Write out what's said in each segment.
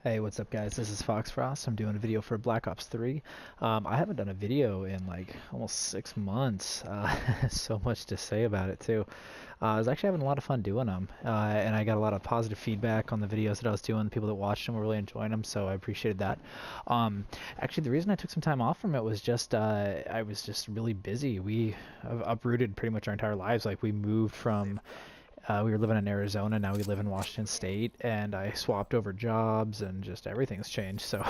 Hey, what's up guys? This is Fox Frost. I'm doing a video for Black Ops 3. I haven't done a video in like almost 6 months. So much to say about it too. I was actually having a lot of fun doing them, and I got a lot of positive feedback on the videos that I was doing. The people that watched them were really enjoying them, so I appreciated that. Actually, the reason I took some time off from it was just I was just really busy. We have uprooted pretty much our entire lives. Like we moved from we were living in Arizona, now we live in Washington State, and I swapped over jobs, and just everything's changed. So,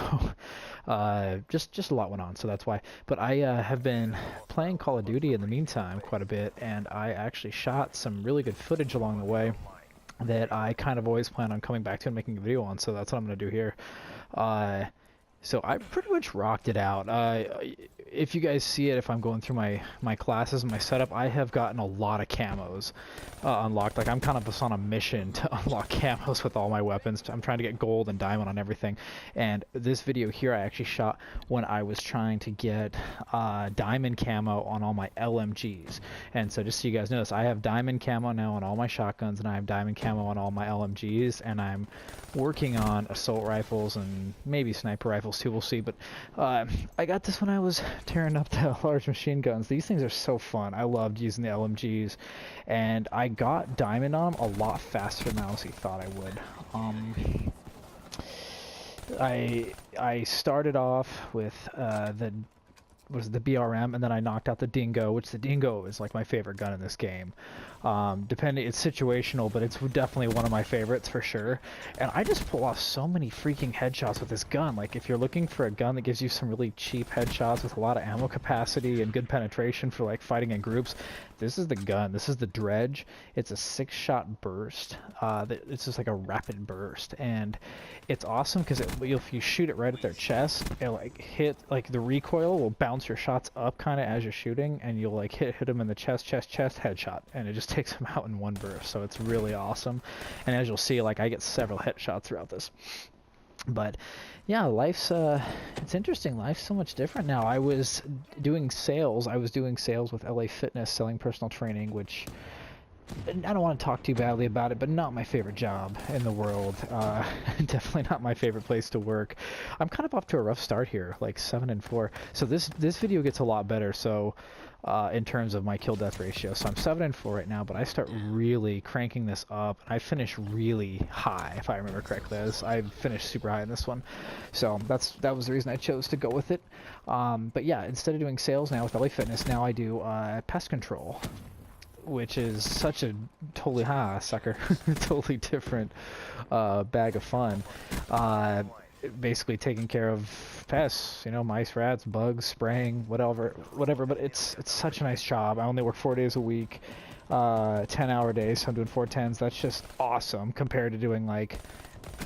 just a lot went on. So that's why. But I have been playing Call of Duty in the meantime quite a bit, and I actually shot some really good footage along the way that I kind of always plan on coming back to and making a video on. So that's what I'm gonna do here. Uh, so I pretty much rocked it out. If you guys see it, if I'm going through my classes and my setup, I have gotten a lot of camos unlocked. Like I'm kind of just on a mission to unlock camos with all my weapons. I'm trying to get gold and diamond on everything. And this video here I actually shot when I was trying to get diamond camo on all my LMGs. And so just so you guys know this, I have diamond camo now on all my shotguns, and I have diamond camo on all my LMGs, and I'm working on assault rifles and maybe sniper rifles too, we'll see. But I got this when I was tearing up the large machine guns. These things are so fun. I loved using the LMGs, and I got diamond on them a lot faster than I honestly thought I would. I started off with the BRM, and then I knocked out the Dingo, which the Dingo is like my favorite gun in this game. Depending, it's situational, but it's definitely one of my favorites for sure. And I just pull off so many freaking headshots with this gun. Like if you're looking for a gun that gives you some really cheap headshots with a lot of ammo capacity and good penetration for like fighting in groups, this is the gun. This is the Dredge. It's a 6-shot burst. It's just like a rapid burst, and it's awesome because if you shoot it right at their chest, it'll like hit, like the recoil will bounce your shots up kind of as you're shooting, and you'll like hit them in the chest, headshot, and it just takes them out in one burst. So it's really awesome. And as you'll see, like I get several headshots throughout this. But yeah, life's it's interesting. Life's so much different now. I was doing sales with LA Fitness, selling personal training, which I don't want to talk too badly about it, but not my favorite job in the world. Definitely not my favorite place to work. I'm kind of off to a rough start here, like 7-4. So this video gets a lot better. So in terms of my kill death ratio, so I'm 7-4 right now, but I start really cranking this up. I finish really high, if I remember correctly. I finished super high in this one, so that was the reason I chose to go with it. But yeah, instead of doing sales now with LA Fitness, now I do pest control, which is such a totally sucker totally different bag of fun. Basically taking care of pests, you know, mice, rats, bugs, spraying, whatever. But it's such a nice job. I only work 4 days a week, 10-hour days, so I'm doing 4 10s. That's just awesome compared to doing like,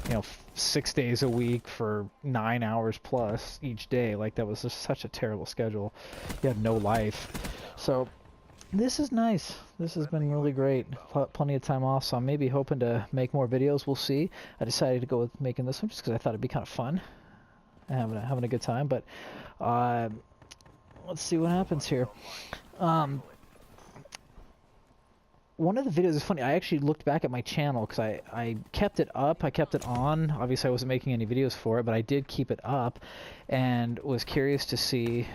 you know, 6 days a week for 9 hours plus each day. Like that was just such a terrible schedule. You had no life. So this is nice. This has been really great. Plenty of time off, so I'm maybe hoping to make more videos. We'll see. I decided to go with making this one just because I thought it'd be kind of fun, having a good time. But let's see what happens here. One of the videos is funny. I actually looked back at my channel because I kept it up. I kept it on. Obviously, I wasn't making any videos for it, but I did keep it up, and was curious to see,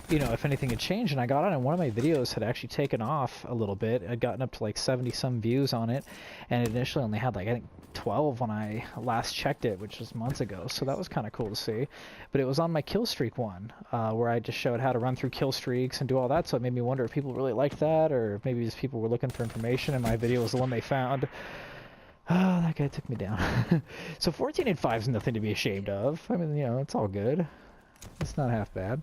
you know, if anything had changed. And I got on, and one of my videos had actually taken off a little bit. I'd gotten up to like 70 some views on it, and it initially only had like I think 12 when I last checked it, which was months ago. So that was kind of cool to see. But it was on my kill streak one, where I just showed how to run through kill streaks and do all that. So it made me wonder if people really liked that, or maybe just people were looking for information and my video was the one they found. Oh, that guy took me down. So 14-5 is nothing to be ashamed of. I mean, you know, it's all good. It's not half bad.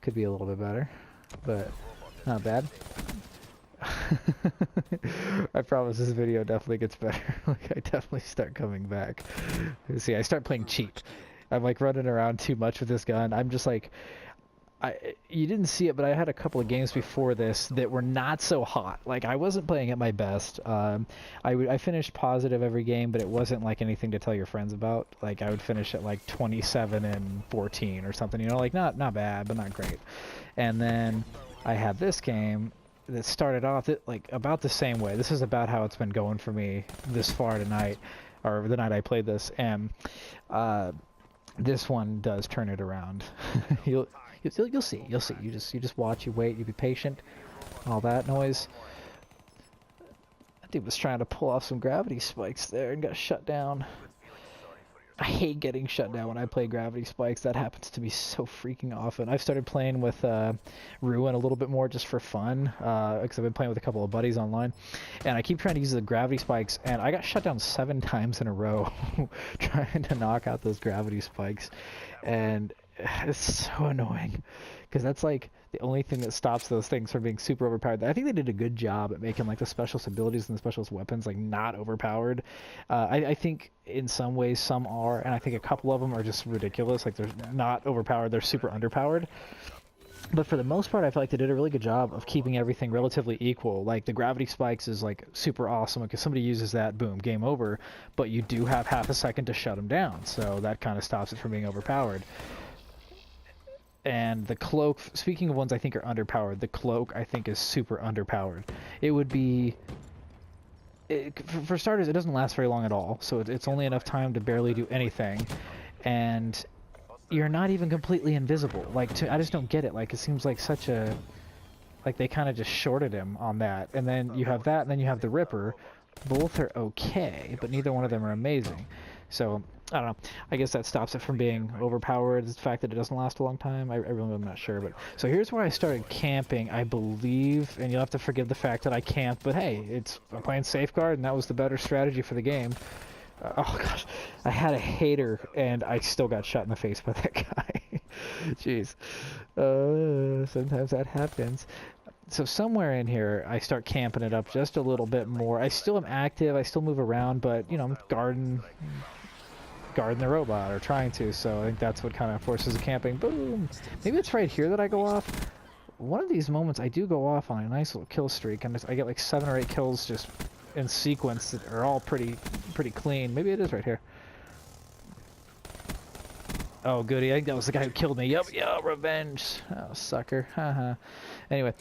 Could be a little bit better, but not bad. I promise this video definitely gets better. Like I definitely start coming back. See, I start playing cheap. I'm like running around too much with this gun. I'm just like, you didn't see it, but I had a couple of games before this that were not so hot. Like I wasn't playing at my best. I finished positive every game, but it wasn't like anything to tell your friends about. Like I would finish at like 27-14 or something, you know, like not bad, but not great. And then I had this game that started off like about the same way. This is about how it's been going for me this far tonight. or the night I played this, and this one does turn it around. you'll see. You'll see. You just watch. You wait. You be patient. All that noise. That dude was trying to pull off some gravity spikes there and got shut down. I hate getting shut down when I play gravity spikes. That happens to me so freaking often. I've started playing with Ruin a little bit more just for fun, because I've been playing with a couple of buddies online, and I keep trying to use the gravity spikes, and I got shut down 7 times in a row trying to knock out those gravity spikes, and it's so annoying, because that's like the only thing that stops those things from being super overpowered. I think they did a good job at making like the specialist abilities and the specialist weapons like not overpowered. I think in some ways some are, and I think a couple of them are just ridiculous. Like they're not overpowered, they're super underpowered. But for the most part, I feel like they did a really good job of keeping everything relatively equal. Like the gravity spikes is like super awesome because somebody uses that, boom, game over. But you do have half a second to shut them down, so that kind of stops it from being overpowered. And the cloak, speaking of ones I think are underpowered, the cloak I think is super underpowered. It would be, for starters, it doesn't last very long at all, so it's only enough time to barely do anything, and you're not even completely invisible. Like, I just don't get it. Like, it seems like such a, like they kind of just shorted him on that. And then you have that, and then you have the Ripper. Both are okay, but neither one of them are amazing. So, I don't know. I guess that stops it from being overpowered. The fact that it doesn't last a long time, I really am not sure. But so here's where I started camping, I believe, and you'll have to forgive the fact that I camped. But hey, I'm playing Safeguard, and that was the better strategy for the game. Oh gosh, I had a hater, and I still got shot in the face by that guy. Jeez. Sometimes that happens. So somewhere in here, I start camping it up just a little bit more. I still am active, I still move around, but, you know, I'm guarding the robot, or trying to, so I think that's what kind of forces the camping. Boom! Maybe it's right here that I go off. One of these moments, I do go off on a nice little kill streak, and I get like 7 or 8 kills just in sequence that are all pretty clean. Maybe it is right here. Oh, goody. I think that was the guy who killed me. Yup, yeah, revenge. Oh, sucker. Haha. Anyway,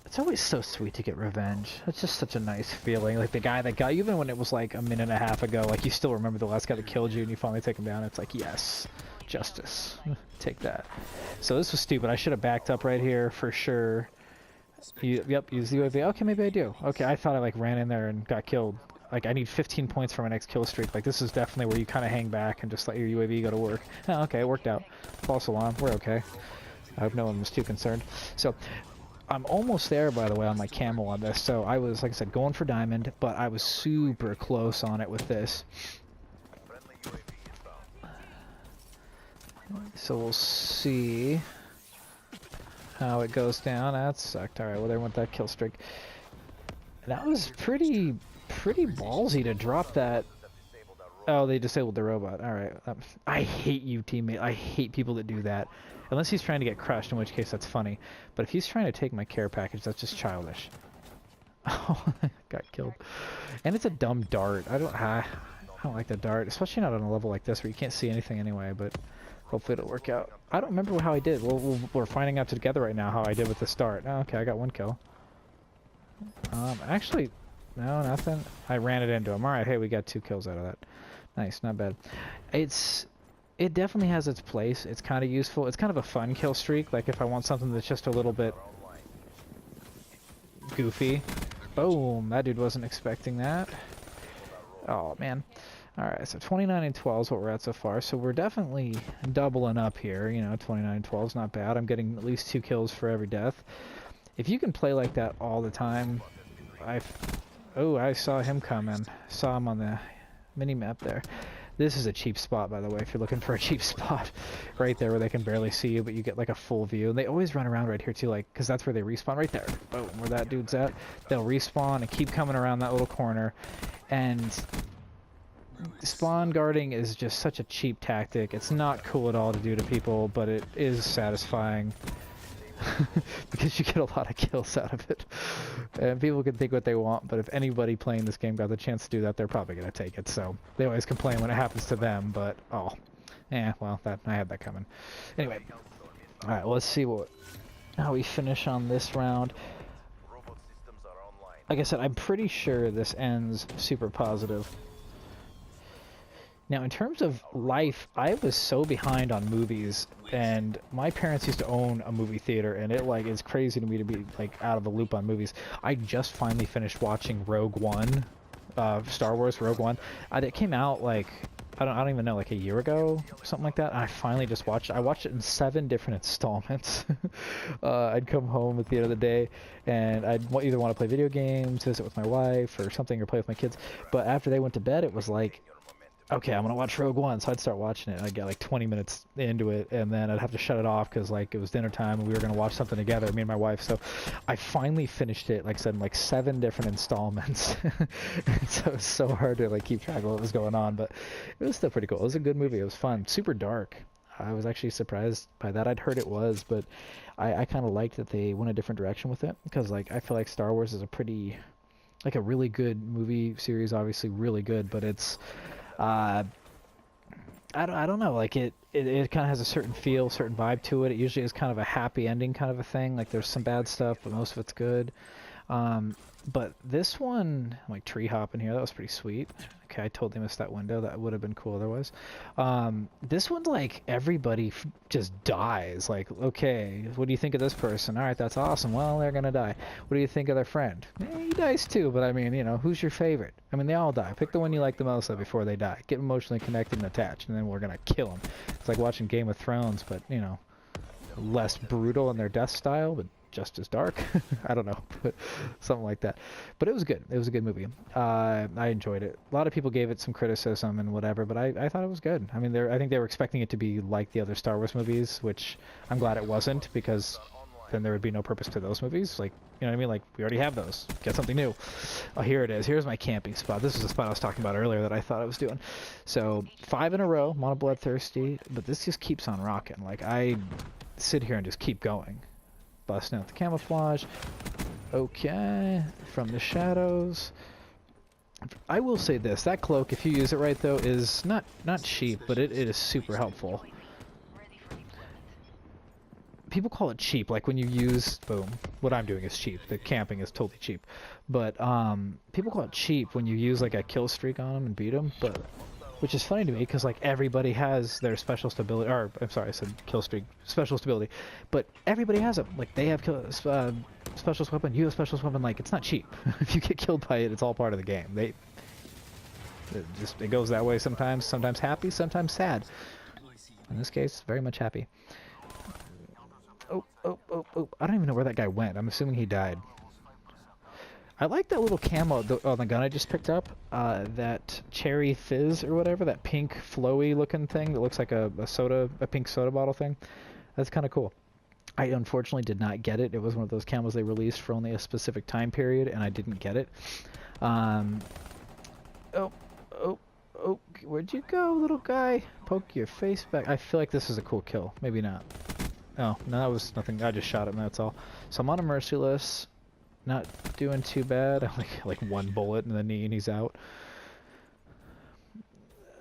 it's always so sweet to get revenge. It's just such a nice feeling. Like the guy that got you, even when it was like a minute and a half ago, like you still remember the last guy that killed you and you finally take him down. It's like, yes, justice. Take that. So this was stupid. I should have backed up right here for sure. Yep, use the UAV. Okay, maybe I do. Okay, I thought I like ran in there and got killed. Like, I need 15 points for my next kill streak. Like, this is definitely where you kind of hang back and just let your UAV go to work. Oh, okay, it worked out. False alarm. We're okay. I hope no one was too concerned. So, I'm almost there, by the way, on my camel on this. So, I was, like I said, going for diamond, but I was super close on it with this. So, we'll see how it goes down. That sucked. Alright, well, there went that kill streak. That was pretty ballsy to drop that. Oh, they disabled the robot. Alright. I hate you, teammate. I hate people that do that. Unless he's trying to get crushed, in which case that's funny. But if he's trying to take my care package, that's just childish. Oh, got killed. And it's a dumb dart. I don't like the dart, especially not on a level like this where you can't see anything anyway, but hopefully it'll work out. I don't remember how I did. We're finding out together right now how I did with the start. Oh, okay, I got 1 kill. Actually, no, nothing. I ran it into him. Alright, hey, we got 2 kills out of that. Nice, not bad. It definitely has its place. It's kind of useful. It's kind of a fun kill streak. Like if I want something that's just a little bit goofy. Boom! That dude wasn't expecting that. Oh, man. Alright, so 29 and 12 is what we're at so far. So we're definitely doubling up here. You know, 29 and 12 is not bad. I'm getting at least 2 kills for every death. If you can play like that all the time, oh, I saw him coming. Saw him on the mini-map there. This is a cheap spot, by the way, if you're looking for a cheap spot. Right there where they can barely see you, but you get like a full view. And they always run around right here too, like, because that's where they respawn, right there. Boom, where that dude's at. They'll respawn and keep coming around that little corner. And spawn guarding is just such a cheap tactic. It's not cool at all to do to people, but it is satisfying. Because you get a lot of kills out of it. And people can think what they want, but if anybody playing this game got the chance to do that, they're probably going to take it. So they always complain when it happens to them, but oh. Yeah, well, I had that coming. Anyway. Alright, let's see how we finish on this round. like I said, I'm pretty sure this ends super positive. Now, in terms of life, I was so behind on movies, and my parents used to own a movie theater, and it like is crazy to me to be like out of the loop on movies. I just finally finished watching Rogue One, Star Wars Rogue One. It came out like I don't even know, like a year ago or something like that. And I finally just watched it. I watched it in 7 different installments. I'd come home at the end of the day, and I'd either want to play video games, visit with my wife, or something, or play with my kids. But after they went to bed, it was like, okay, I'm gonna watch Rogue One, so I'd start watching it. I'd get like 20 minutes into it, and then I'd have to shut it off because like it was dinner time and we were gonna watch something together, me and my wife. So I finally finished it, like I said, in like 7 different installments. So it was so hard to like keep track of what was going on, but it was still pretty cool. It was a good movie. It was fun, super dark. I was actually surprised by that. I'd heard it was, but I kind of liked that they went a different direction with it, because like I feel like Star Wars is a pretty, like a really good movie series, obviously really good, but it's I don't know, like it kind of has a certain feel, certain vibe to it. It usually is kind of a happy ending kind of a thing. Like there's some bad stuff, but most of it's good. But this one, like tree hopping here, that was pretty sweet. Okay, I totally missed that window. That would have been cool otherwise. This one's like everybody just dies. Like, okay, what do you think of this person? All right, that's awesome. Well, they're gonna die. What do you think of their friend? He dies too, but I mean, you know, who's your favorite? I mean, they all die. Pick the one you like the most before they die. Get emotionally connected and attached, and then we're gonna kill them. It's like watching Game of Thrones, but you know, less brutal in their death style, but just as dark. I don't know, but something like that. But it was good. It was a good movie. I enjoyed it. A lot of people gave it some criticism and whatever, but I thought it was good. I mean, I think they were expecting it to be like the other Star Wars movies, which I'm glad it wasn't, because then there would be no purpose to those movies. Like, you know what I mean? Like, we already have those. Get something new. Oh, here it is. Here's my camping spot. This is the spot I was talking about earlier that I thought I was doing. So 5 in a row. I'm on a bloodthirsty, but this just keeps on rocking. Like, I sit here and just keep going. Busting out the camouflage. Okay, from the shadows. I will say this, that cloak, if you use it right though, is not cheap, but it is super helpful. People call it cheap, like when you use, boom, what I'm doing is cheap. The camping is totally cheap. But people call it cheap when you use like a kill streak on them and beat them, but which is funny to me, because like everybody has their special stability, or I'm sorry, I said kill streak, special stability, but everybody has them. Like they have specialist weapon, you have specialist weapon. Like it's not cheap. If you get killed by it, it's all part of the game. It goes that way sometimes. Sometimes happy, sometimes sad. In this case, very much happy. Oh! I don't even know where that guy went. I'm assuming he died. I like that little camo on the gun I just picked up. That cherry fizz or whatever, that pink flowy looking thing that looks like a pink soda bottle thing. That's kind of cool. I unfortunately did not get it. It was one of those camos they released for only a specific time period, and I didn't get it. Oh, where'd you go, little guy? Poke your face back. I feel like this is a cool kill. Maybe not. Oh, no, that was nothing. I just shot him, that's all. So I'm on a merciless. Not doing too bad. like 1 bullet in the knee and he's out.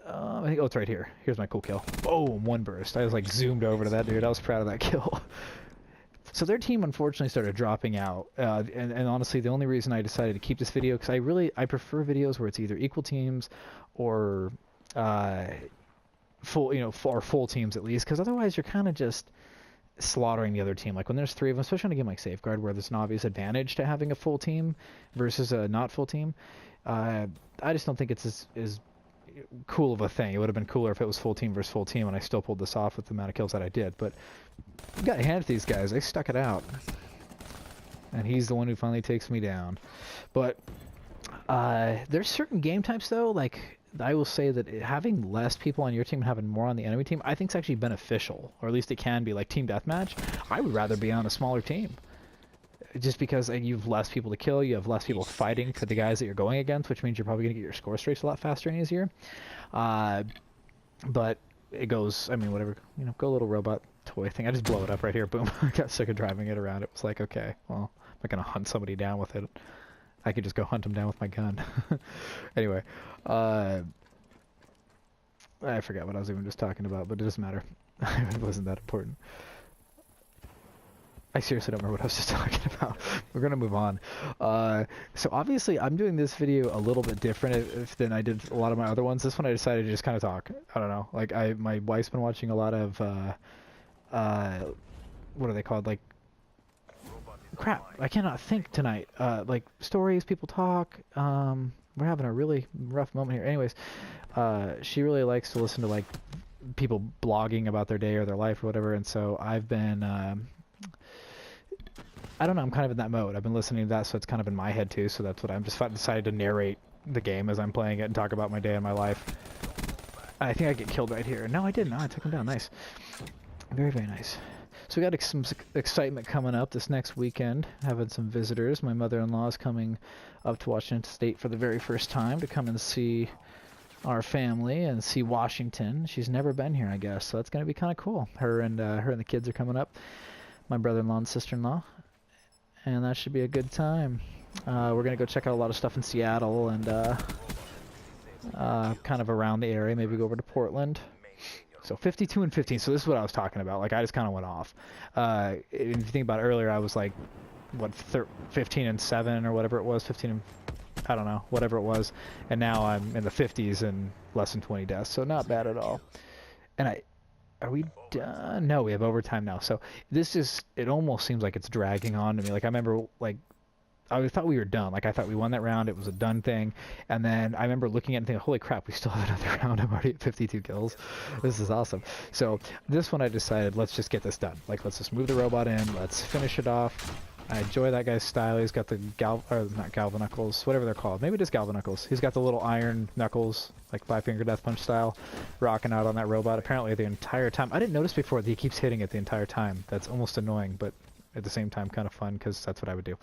I think, oh, it's right here. Here's my cool kill. Boom, 1 burst. I was like zoomed over to that dude. I was proud of that kill. So their team unfortunately started dropping out, and honestly, the only reason I decided to keep this video, because I prefer videos where it's either equal teams or full teams at least, because otherwise you're kind of just slaughtering the other team. Like when there's 3 of them, especially on a game like Safeguard, where there's an obvious advantage to having a full team versus a not full team. I just don't think it's as cool of a thing. It would have been cooler if it was full team versus full team, and I still pulled this off with the amount of kills that I did. But you got to hand it to these guys. They stuck it out, and he's the one who finally takes me down. But there's certain game types though, like I will say that having less people on your team and having more on the enemy team, I think is actually beneficial, or at least it can be. Like team deathmatch, I would rather be on a smaller team, just because you have less people to kill, you have less people fighting for the guys that you're going against, which means you're probably going to get your score streaks a lot faster and easier. But it goes, I mean, whatever, you know, go little robot toy thing. I just blow it up right here, boom. I got sick of driving it around. It was like, okay, well, I'm not going to hunt somebody down with it. I could just go hunt them down with my gun. Anyway, I forgot what I was even just talking about, but it doesn't matter. It wasn't that important. I seriously don't remember what I was just talking about. We're gonna move on. So obviously I'm doing this video a little bit different than I did a lot of my other ones. This one I decided to just kind of talk. I don't know. Like my wife's been watching a lot of what are they called? Like crap. I cannot think tonight. Like stories, people talk. We're having a really rough moment here. Anyways, she really likes to listen to like people blogging about their day or their life or whatever, and so I've been I don't know, I'm kind of in that mode. I've been listening to that, so it's kind of in my head too, so that's what I'm just decided to narrate the game as I'm playing it and talk about my day and my life. I think I get killed right here. No, I didn't. No, I took him down. Nice. Very, very nice. So we got some excitement coming up this next weekend, having some visitors. My mother-in-law is coming up to Washington State for the very first time to come and see our family and see Washington. She's never been here, I guess, so that's going to be kind of cool. Her and the kids are coming up. My brother-in-law and sister-in-law. And that should be a good time. We're going to go check out a lot of stuff in Seattle and kind of around the area. Maybe go over to Portland. So 52 and 15. So this is what I was talking about. Like I just kind of went off. If you think about it earlier, I was like, what, 15 and 7 or whatever it was. 15 and, I don't know, whatever it was. And now I'm in the 50s and less than 20 deaths. So not bad at all. And are we done? No, we have overtime now. So this is, it almost seems like it's dragging on to me. Like I remember, like, I thought we were done. Like I thought we won that round. It was a done thing. And then I remember looking at it and thinking, holy crap, we still have another round. I'm already at 52 kills. This is awesome. So this one I decided, let's just get this done. Like let's just move the robot in. Let's finish it off. I enjoy that guy's style. He's got the not galvanuckles, whatever they're called. Maybe it is galvanuckles. He's got the little iron knuckles, like 5-finger death punch style, rocking out on that robot. Apparently the entire time. I didn't notice before that he keeps hitting it the entire time. That's almost annoying, but at the same time kind of fun because that's what I would do.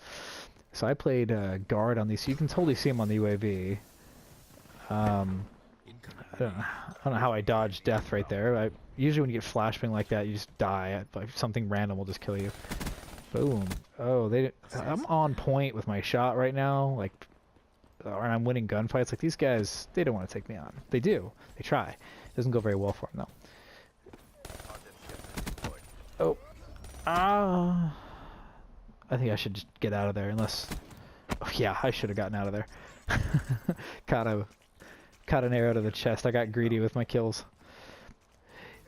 So I played guard on these. You can totally see him on the UAV. I don't know how I dodged death right there. Usually when you get flashbang like that, you just die. Like something random will just kill you. Boom. Oh, I'm on point with my shot right now. Like, or I'm winning gunfights. Like these guys, they don't want to take me on. They do. They try. It doesn't go very well for them though. Oh. Ah. I think I should just get out of there unless... Oh, yeah, I should have gotten out of there. Caught an arrow to the chest. I got greedy with my kills.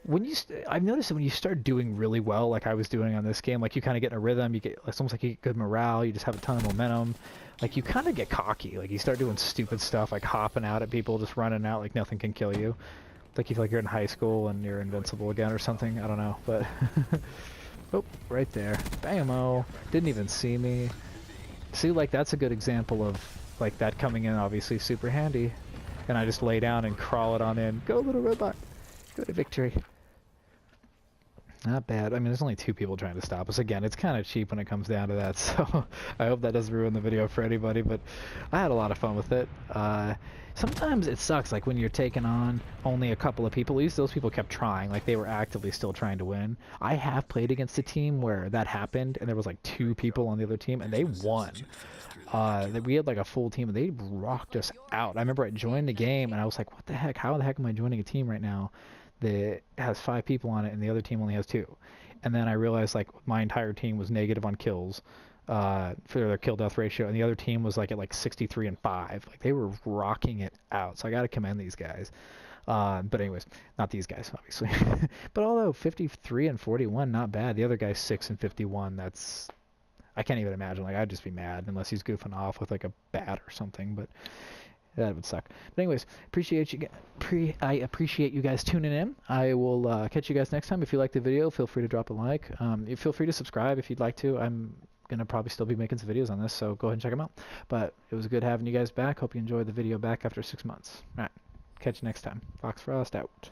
I've noticed that when you start doing really well, like I was doing on this game, like you kind of get in a rhythm, it's almost like you get good morale, you just have a ton of momentum. Like you kind of get cocky, like you start doing stupid stuff, like hopping out at people, just running out like nothing can kill you. Like you feel like you're in high school and you're invincible again or something, I don't know, but... Oh, right there. Bam-o. Didn't even see me. See, like, that's a good example of, like, that coming in, obviously, super handy. And I just lay down and crawl it on in. Go, little robot. Go to victory. Not bad. I mean, there's only 2 people trying to stop us. Again, it's kind of cheap when it comes down to that, so I hope that doesn't ruin the video for anybody, but I had a lot of fun with it. Sometimes it sucks, like when you're taking on only a couple of people. At least those people kept trying, like they were actively still trying to win. I have played against a team where that happened, and there was like 2 people on the other team, and they won. We had like a full team, and they rocked us out. I remember I joined the game, and I was like, what the heck? How the heck am I joining a team right now that has 5 people on it, and the other team only has 2? And then I realized like my entire team was negative on kills. For their kill death ratio, and the other team was like at like 63 and 5. Like they were rocking it out, so I gotta commend these guys. But anyways, not these guys obviously. But although 53 and 41, not bad. The other guy's 6 and 51. That's, I can't even imagine. Like I'd just be mad unless he's goofing off with like a bat or something, but that would suck. But anyways, I appreciate you guys tuning in. I will catch you guys next time. If you like the video, feel free to drop a like. Feel free to subscribe if you'd like to. I'm gonna probably still be making some videos on this, so go ahead and check them out. But it was good having you guys back. Hope you enjoyed the video back after 6 months. All right, catch you next time. Fox Frost out.